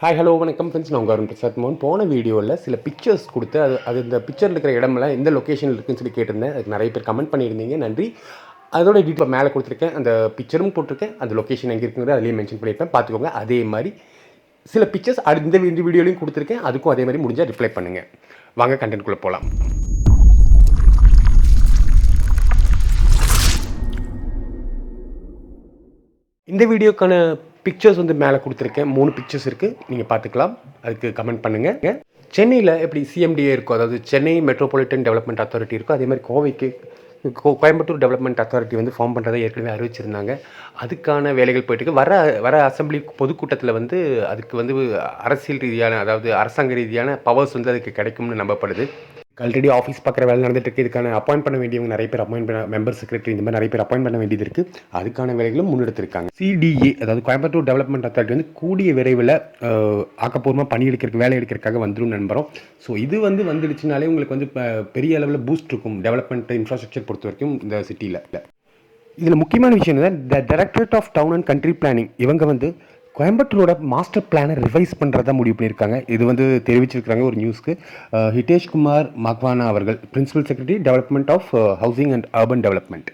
Hi hello வணக்கம் friends. நான் உங்கள் பிரசாத் மோகன். போன வீடியோவில் சில பிக்சர்ஸ் கொடுத்து அது இந்த பிக்சரில் இருக்கிற இடமெல்லாம் எந்த லொக்கேஷனில் இருக்குதுன்னு சொல்லி கேட்டிருந்தேன். அதுக்கு நிறைய பேர் கமெண்ட் பண்ணியிருந்தீங்க, நன்றி. அதோட டீட்டெயில் மேலே கொடுத்துருக்கேன், அந்த பிக்சரும் போட்டிருக்கேன், அந்த லொக்கேஷன் எங்கே இருக்குங்கிறது அதிலேயே மென்ஷன் பண்ணியிருப்பேன், பார்த்துக்கோங்க. அதே மாதிரி சில பிக்சர்ஸ் இந்த வீடியோலையும் கொடுத்துருக்கேன், அதுக்கும் அதே மாதிரி முடிஞ்சால் ரிப்ளை பண்ணுங்கள். வாங்க கண்டென்ட்குள்ளே போகலாம். இந்த வீடியோக்கான பிக்சர்ஸ் மேலே கொடுத்துருக்கேன். 3 பிக்சர்ஸ் இருக்குது, நீங்கள் பார்த்துக்கலாம். அதுக்கு கமெண்ட் பண்ணுங்கள். சென்னையில் எப்படி சிஎம்டிஏ இருக்கும், அதாவது சென்னை மெட்ரோபாலிட்டன் டெவலப்மெண்ட் அத்தாரிட்டி இருக்கும், அதே மாதிரி கோயம்புத்தூர் டெவலப்மெண்ட் அத்தாரிட்டி ஃபார்ம் பண்ணுறதை ஏற்கனவே அறிவிச்சிருந்தாங்க. அதுக்கான வேலைகள் போயிட்டுருக்கு. வர அசம்பிளி பொதுக்கூட்டத்தில் அதுக்கு அரசியல் ரீதியான, அதாவது அரசாங்க ரீதியான பவர்ஸ் அதுக்கு கிடைக்கும்னு நம்பப்படுது. ஆல்ரெடி ஆஃபீஸ் பார்க்குற வேலை நடந்துட்டு இருக்குது. இதுக்கான அப்பாயிண்ட் பண்ண வேண்டியவங்க நிறைய பேர் அப்பாயிண்ட் பண்ண மெம்பர் செக்ரட்டரி இந்த மாதிரி நிறைய பேர் அப்பாயிண்ட் பண்ண வேண்டியது இருக்குது. அதுக்கான வேலைகளும் முன்னெடுத்திருக்காங்க. சிடிஏ அதாவது கோயம்புத்தூர் டெவலப்மெண்ட் அத்தாரிட்டி கூடிய விரைவில் ஆக்கப்பூர்வமாக பணி எடுக்கிறதுக்கு வேலை எடுக்கிறதுக்காக வந்துடும் நம்புகிறோம். ஸோ இது வந்துடுச்சுனாலே உங்களுக்கு பெரிய அளவில் பூஸ்ட் இருக்கும் டெவலப்மெண்ட் இன்ஃப்ராஸ்ட்ரக்சர் பொறுத்த வரைக்கும் இந்த சிட்டியில். இதில் முக்கியமான விஷயம் தான் the directorate of town and country planning. இவங்க கோயம்புத்தூரோட மாஸ்டர் பிளானை ரிவைஸ் பண்ணுறதா முடிவு பண்ணியிருக்காங்க. இது தெரிவிச்சிருக்கிறாங்க ஒரு நியூஸ்க்கு. ஹிதேஷ் குமார் மக்வானா அவர்கள், principal secretary development of housing and urban development.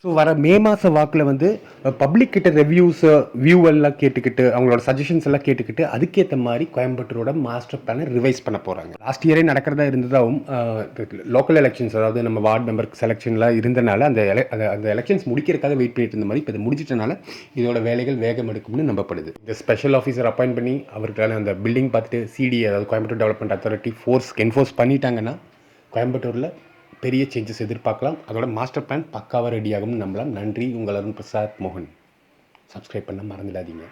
So வர மே மாத வாக்கில் பப்ளிக் கிட்ட வியூ எல்லாம் கேட்டுக்கிட்டு, அவங்களோட சஜஷன்ஸ் எல்லாம் கேட்டுக்கிட்டு, அதுக்கேற்ற மாதிரி கோயம்புத்தூரோட மாஸ்டர் பிளானை ரிவைஸ் பண்ண போகிறாங்க. லாஸ்ட் இயரே நடக்கிறதா இருந்ததாகவும் லோக்கல் எலெக்ஷன்ஸ், அதாவது நம்ம வார்டு மெம்பர் செலெக்ஷன்லாம் இருந்தனால அந்த எலெக்ஷன்ஸ் முடிக்கிறதுக்காக வெயிட் பண்ணிட்டு இருந்த மாதிரி இப்போ இது முடிச்சிட்டனால இதோட வேலைகள் வேகம் எடுக்கும்னு நம்பப்படுது. இந்த ஸ்பெஷல் ஆஃபீஸர் அப்பாயிண்ட் பண்ணி அவருக்கான அந்த பில்டிங் பார்த்துட்டு சிடிஏ, அதாவது கோயம்புத்தூர் டெவலப்மெண்ட் அத்தாரிட்டி என்ஃபோர்ஸ் பண்ணிட்டாங்கன்னா கோயம்புத்தூரில் பெரிய சேஞ்சஸ் எதிர்பார்க்கலாம். அதோட மாஸ்டர் பிளான் பக்காவாக ரெடியாகும்னு நம்பலாம். நன்றி. உங்கள் பிரசாத் மோகன். சப்ஸ்கிரைப் பண்ண மறந்துடாதீங்க.